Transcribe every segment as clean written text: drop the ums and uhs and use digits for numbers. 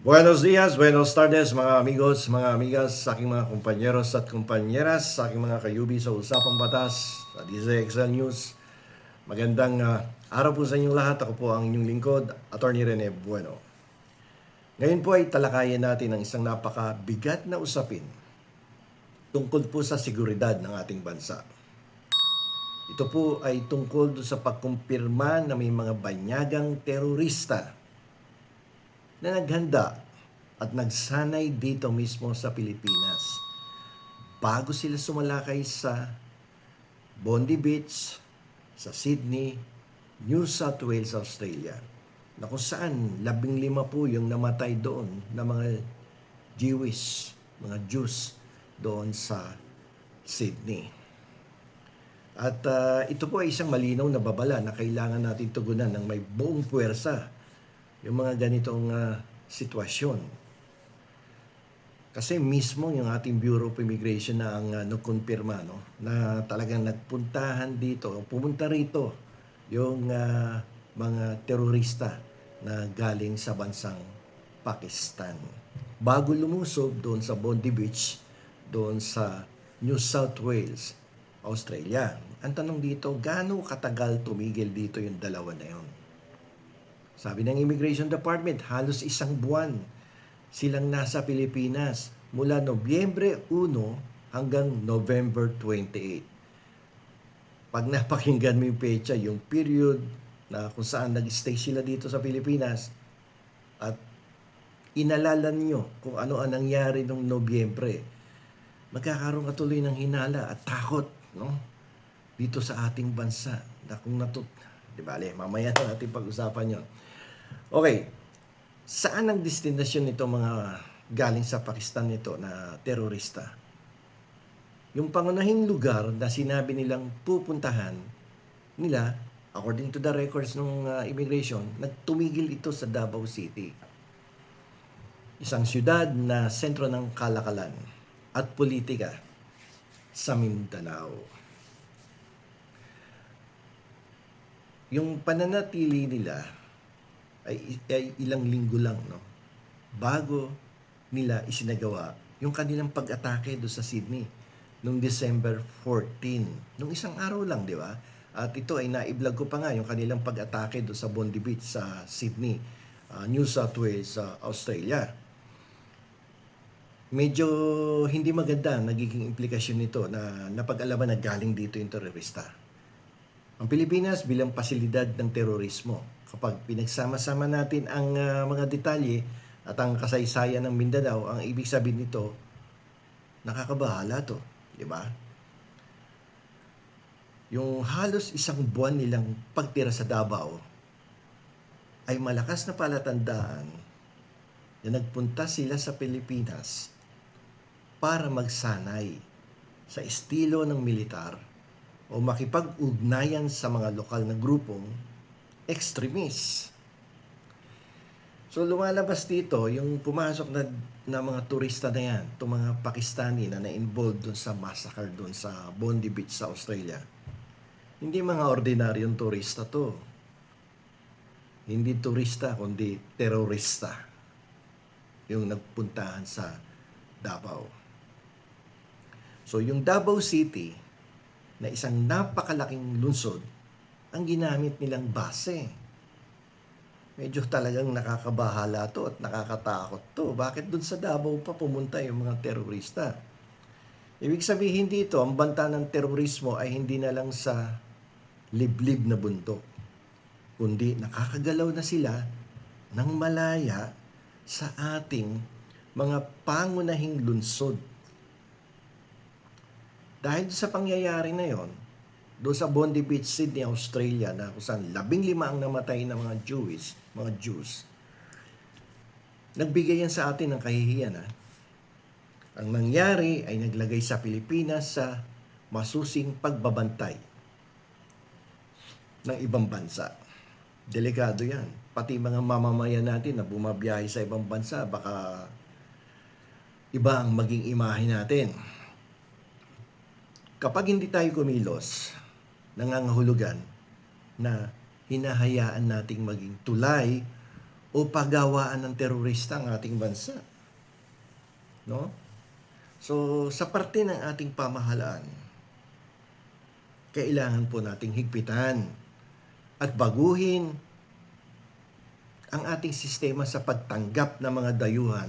Buenos dias, buenos tardes mga amigos, mga amigas, sa aking mga kompanyeros at kompanyeras, sa aking mga kayubi sa Usapang Batas, sa DZXL News. Magandang araw po sa inyong lahat. Ako po ang inyong lingkod, Attorney Rene Bueno. Ngayon po ay talakayin natin ang isang napakabigat na usapin tungkol po sa seguridad ng ating bansa. Ito po ay tungkol sa pagkumpirma na may mga banyagang terorista na naghanda at nagsanay dito mismo sa Pilipinas bago sila sumalakay sa Bondi Beach, sa Sydney, New South Wales, Australia, na kung saan 15 po yung namatay doon na mga Jews doon sa Sydney. At ito po ay isang malinaw na babala na kailangan natin tugunan ng may buong puwersa yung mga ganitong sitwasyon. Kasi mismo yung ating Bureau of Immigration na ang nagkumpirma, no, na talagang pumunta rito yung mga terorista na galing sa bansang Pakistan. Bago lumusob doon sa Bondi Beach, doon sa New South Wales, Australia. Ang tanong dito, gaano katagal tumigil dito yung dalawa na yun? Sabi ng Immigration Department, halos isang buwan silang nasa Pilipinas mula Nobyembre 1 hanggang November 28. Pag napakinggan mo yung pecha, yung period na kung saan nag-stay sila dito sa Pilipinas at inalalan nyo kung ano ang nangyari noong Nobyembre, magkakaroon ka tuloy ng hinala at takot, no? Dito sa ating bansa. Na kung di bale, mamaya na natin pag-usapan yon. Okay, saan ang destinasyon nito mga galing sa Pakistan nito na terorista? Yung pangunahing lugar na sinabi nilang pupuntahan nila, according to the records ng immigration, nagtumigil ito sa Davao City. Isang syudad na sentro ng kalakalan at politika sa Mindanao. Yung pananatili nila ay ilang linggo lang, no, bago nila isinagawa yung kanilang pag-atake do sa Sydney noong December 14. Nung isang araw lang, di ba? At ito ay na-vlog ko pa nga yung kanilang pag-atake do sa Bondi Beach sa Sydney, New South Wales, Australia. Medyo hindi maganda nagiging implikasyon nito na napag-alaman na galing dito yung terorista. Ang Pilipinas bilang pasilidad ng terorismo, kapag pinagsama-sama natin ang mga detalye at ang kasaysayan ng Mindanao, ang ibig sabihin nito, nakakabahala to, di ba? Yung halos isang buwan nilang pagtira sa Davao ay malakas na palatandaan na nagpunta sila sa Pilipinas para magsanay sa estilo ng militar o makipag-ugnayan sa mga lokal na grupong extremist. So lumalabas dito yung pumasok na mga turista na yan, itong mga Pakistani na na-involved dun sa massacre dun sa Bondi Beach sa Australia. Hindi mga ordinaryong turista to. Hindi turista, kundi terorista yung nagpuntahan sa Davao. So yung Davao City, na isang napakalaking lungsod, ang ginamit nilang base. Medyo talagang nakakabahala to at nakakatakot to. Bakit dun sa Davao pa pumunta yung mga terorista? Ibig sabihin dito, ang banta ng terorismo ay hindi na lang sa liblib na bundok, kundi nakakagalaw na sila ng malaya sa ating mga pangunahing lungsod. Dahil sa pangyayari na yon, doon sa Bondi Beach, Sydney, Australia, na kung saan 15 ang namatay na mga Jews, nagbigay yan sa atin ng kahihiyan. Ang nangyari ay naglagay sa Pilipinas sa masusing pagbabantay ng ibang bansa. Delikado yan. Pati mga mamamayan natin na bumabiyahe sa ibang bansa, baka iba ang maging imahe natin. Kapag hindi tayo kumilos, nangangahulugan na hinahayaan nating maging tulay o pagawaan ng terorista ang ating bansa, no? So, sa parte ng ating pamahalaan, kailangan po nating higpitan at baguhin ang ating sistema sa pagtanggap ng mga dayuhan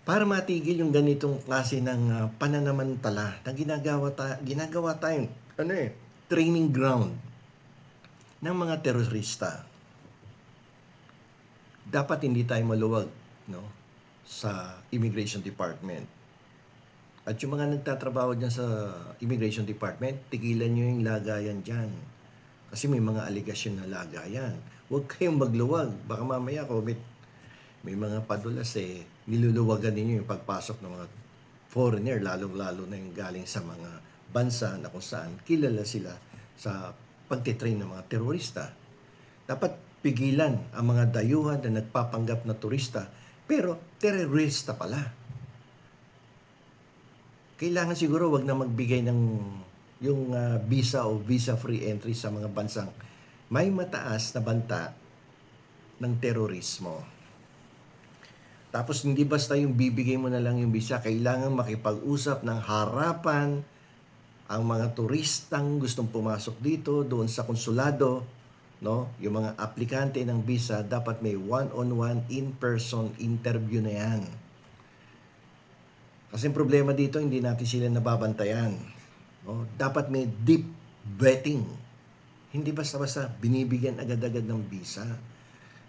para matigil yung ganitong klase ng pananamantala na ginagawa tayong training ground ng mga terorista. Dapat hindi tayo maluwag, no, sa Immigration Department. At yung mga nagtatrabaho dyan sa Immigration Department, tigilan nyo yung lagayan dyan. Kasi may mga aligasyon na lagayan. Huwag kayong magluwag. Baka mamaya may mga padulas niluluwagan ninyo yung pagpasok ng mga foreigner, lalong-lalo na yung galing sa mga bansa na kung saan kilala sila sa pagtitrain ng mga terorista. Dapat pigilan ang mga dayuhan na nagpapanggap na turista, pero terorista pala. Kailangan siguro wag na magbigay ng yung visa o visa-free entry sa mga bansang may mataas na banta ng terorismo. Tapos hindi basta yung bibigay mo na lang yung visa, kailangan makipag-usap ng harapan ang mga turistang gustong pumasok dito, doon sa konsulado, no? Yung mga aplikante ng visa, dapat may one-on-one, in-person interview na yan. Kasi ang problema dito, hindi natin sila nababantayan. No? Dapat may deep vetting. Hindi basta-basta binibigyan agad-agad ng visa.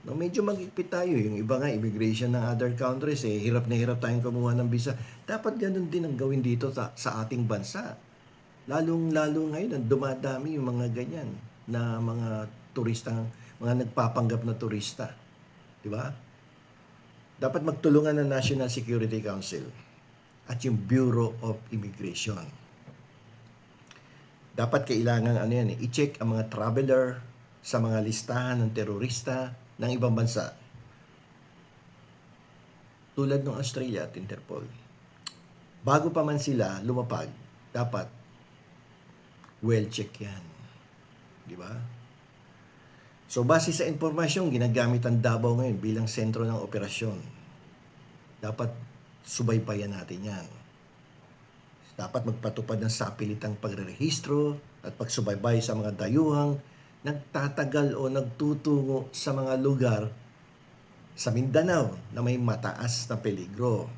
No, medyo mag-igpit tayo. Yung iba nga, immigration ng other countries, hirap na hirap tayong kumuha ng visa. Dapat ganun din ang gawin dito sa ating bansa. Lalong-lalo ngayon, dumadami yung mga ganyan na mga turistang, mga nagpapanggap na turista. Di ba? Dapat magtulungan ng National Security Council at yung Bureau of Immigration. Dapat kailangan i-check ang mga traveler sa mga listahan ng terorista ng ibang bansa. Tulad ng Australia at Interpol. Bago pa man sila lumapag, dapat well-check yan. Di ba? So, base sa impormasyon, ginagamit ang Davao ngayon bilang sentro ng operasyon. Dapat subaybayan natin yan. Dapat magpatupad ng sapilitang pagrerehistro at pagsubaybay sa mga dayuhang nagtatagal o nagtutungo sa mga lugar sa Mindanao na may mataas na peligro.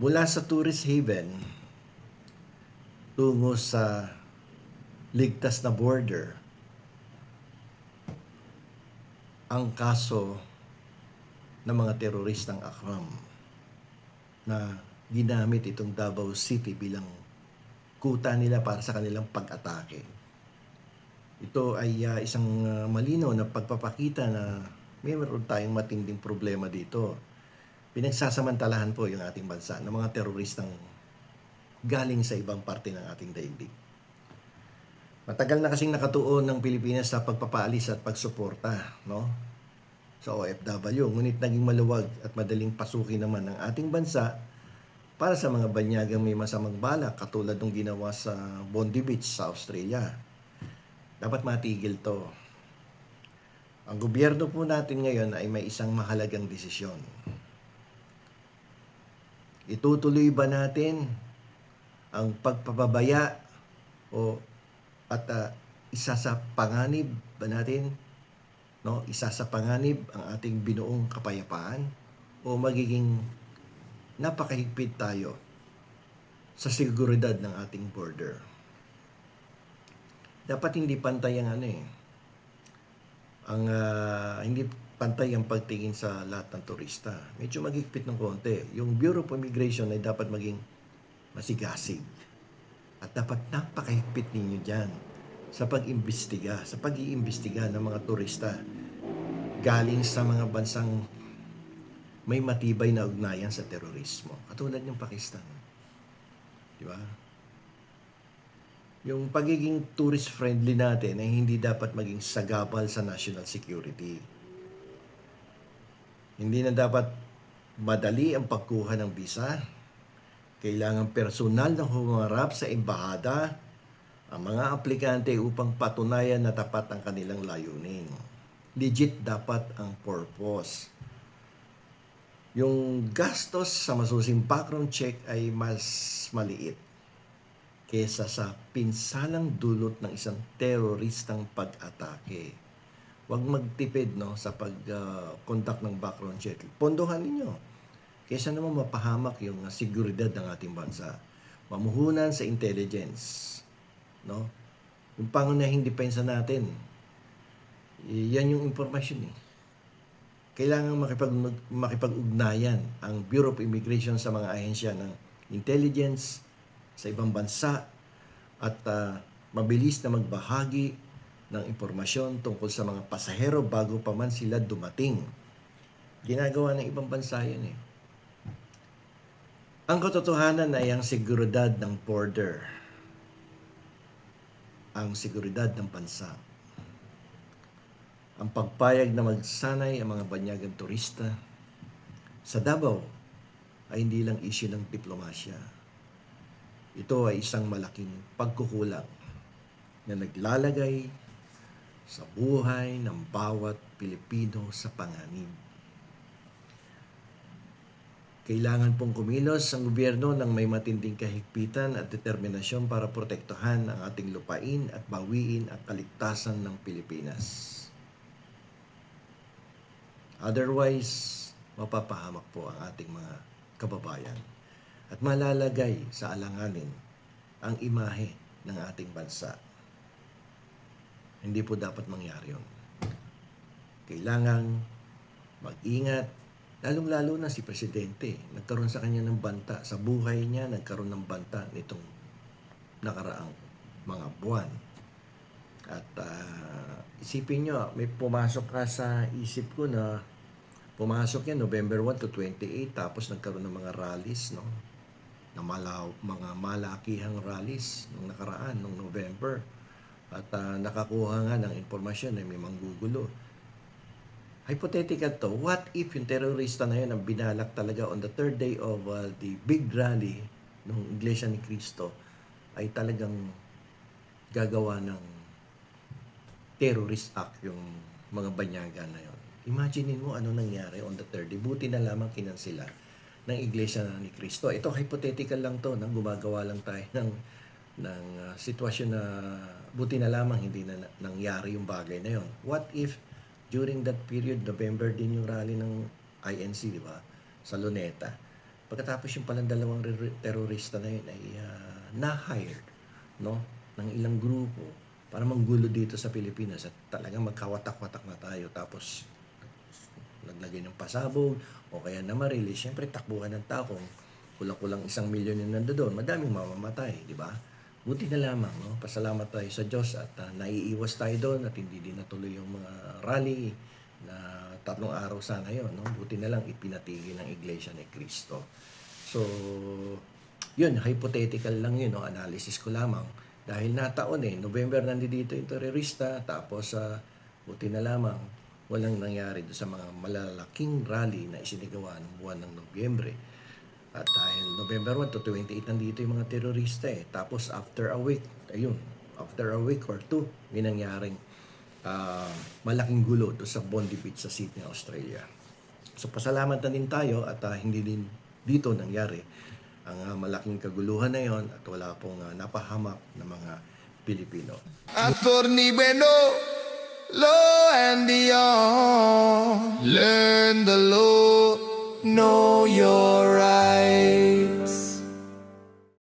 Mula sa tourist haven tungo sa ligtas na border, ang kaso ng mga teroristang Akram na ginamit itong Davao City bilang kuta nila para sa kanilang pag-atake. Ito ay isang malinaw na pagpapakita na mayroon tayong matinding problema dito. Pinagsasamantalahan po yung ating bansa ng mga teroristang galing sa ibang parte ng ating daigdig. Matagal na kasing nakatuon ng Pilipinas sa pagpapaalis at pagsuporta, no, sa OFW. Ngunit naging maluwag at madaling pasukin naman ng ating bansa para sa mga banyagang may masamang balak katulad ng ginawa sa Bondi Beach sa Australia. Dapat matigil to. Ang gobyerno po natin ngayon ay may isang mahalagang desisyon. Itutuloy ba natin ang pagpapabaya isa sa panganib ba natin, no? Isa sa panganib ang ating binuong kapayapaan o magiging napakahigpit tayo sa seguridad ng ating border. Dapat hindi pantay ang hindi pantay ang pagtingin sa lahat ng turista. Medyo maghigpit ng konti. Yung Bureau of Immigration ay dapat maging masigasig. At dapat napakahigpit ninyo dyan sa pag-iimbestiga ng mga turista galing sa mga bansang may matibay na ugnayan sa terorismo. Katulad ng Pakistan. Di ba? Yung pagiging tourist-friendly natin ay hindi dapat maging sagabal sa national security. Hindi na dapat madali ang pagkuha ng visa. Kailangan personal na humarap sa embahada ang mga aplikante upang patunayan na tapat ang kanilang layunin. Legit dapat ang purpose. Yung gastos sa masusing background check ay mas maliit kesa sa pinsalang dulot ng isang teroristang pag-atake. Huwag magtipid sa pag-conduct ng background check. Pondohan ninyo. Kesa naman mapahamak yung seguridad ng ating bansa. Mamuhunan sa intelligence. No? Yung pangunahing depensa natin, yan yung impormasyon Kailangan makipag-ugnayan ang Bureau of Immigration sa mga ahensya ng intelligence sa ibang bansa at mabilis na magbahagi ng impormasyon tungkol sa mga pasahero bago pa man sila dumating. Ginagawa ng ibang bansa yan Ang katotohanan ay ang seguridad ng border, ang seguridad ng bansa. Ang pagpayag na magsanay ang mga banyagang turista sa Davao ay hindi lang issue ng diplomasya. Ito ay isang malaking pagkukulang na naglalagay sa buhay ng bawat Pilipino sa panganib. Kailangan pong kumilos ang gobyerno ng may matinding kahigpitan at determinasyon para protektahan ang ating lupain at bawiin ang kaligtasan ng Pilipinas. Otherwise, mapapahamak po ang ating mga kababayan at malalagay sa alanganin ang imahe ng ating bansa. Hindi po dapat mangyari yun. Kailangan mag-ingat, lalong-lalo na si Presidente. Nagkaroon sa kanya ng banta. Sa buhay niya, nagkaroon ng banta nitong nakaraang mga buwan. At isipin nyo, may pumasok ka sa isip ko na pumasok yan November 1 to 28, tapos nagkaroon ng mga rallies, na mga malakihang rallies nung nakaraan, nung November. At nakakuha nga ng informasyon na may manggugulo. Hypothetical to, what if yung terorista na yun ang binalak talaga on the third day of the big rally ng Iglesia ni Cristo ay talagang gagawa ng terrorist act yung mga banyaga na yun. Imaginein mo ano nangyari on the third day. Buti na lamang kinansila ng Iglesia ni Cristo. Ito hypothetical lang to, nang gumagawa lang tayo ng sitwasyon na buti na lamang hindi na nangyari yung bagay na yon. What if during that period, November din yung rally ng INC, di ba? Sa Luneta. Pagkatapos yung palang dalawang terorista na yun ay na-hired, ng ilang grupo para manggulo dito sa Pilipinas at talagang magkawatak-watak na tayo. Tapos naglagay ng pasabog o kaya namarili, siyempre takbuhan ng tao kung kulang-kulang 1 milyon yung nandoon, madaming mamamatay, di ba? Buti na lamang, pasalamat tayo sa Diyos at naiiwas tayo doon at hindi din natuloy yung mga rally na 3 araw sana yun. Buti na lang ipinatigil ng Iglesia ni Cristo. So, yun, hypothetical lang yun, analysis ko lamang. Dahil nataon November nandito yung terorista, tapos buti na lamang walang nangyari doon sa mga malalaking rally na isinigawa ng buwan ng Nobyembre. At dahil November 1 to 28 nandito yung mga terorista Tapos after a week, after a week or 2, may nangyaring malaking gulo doon sa Bondi Beach sa Sydney, Australia. So pasalamat na din tayo at hindi din dito nangyari ang malaking kaguluhan na yon at wala pong napahamak na mga Pilipino. Attorney Bueno, law and the learn the law.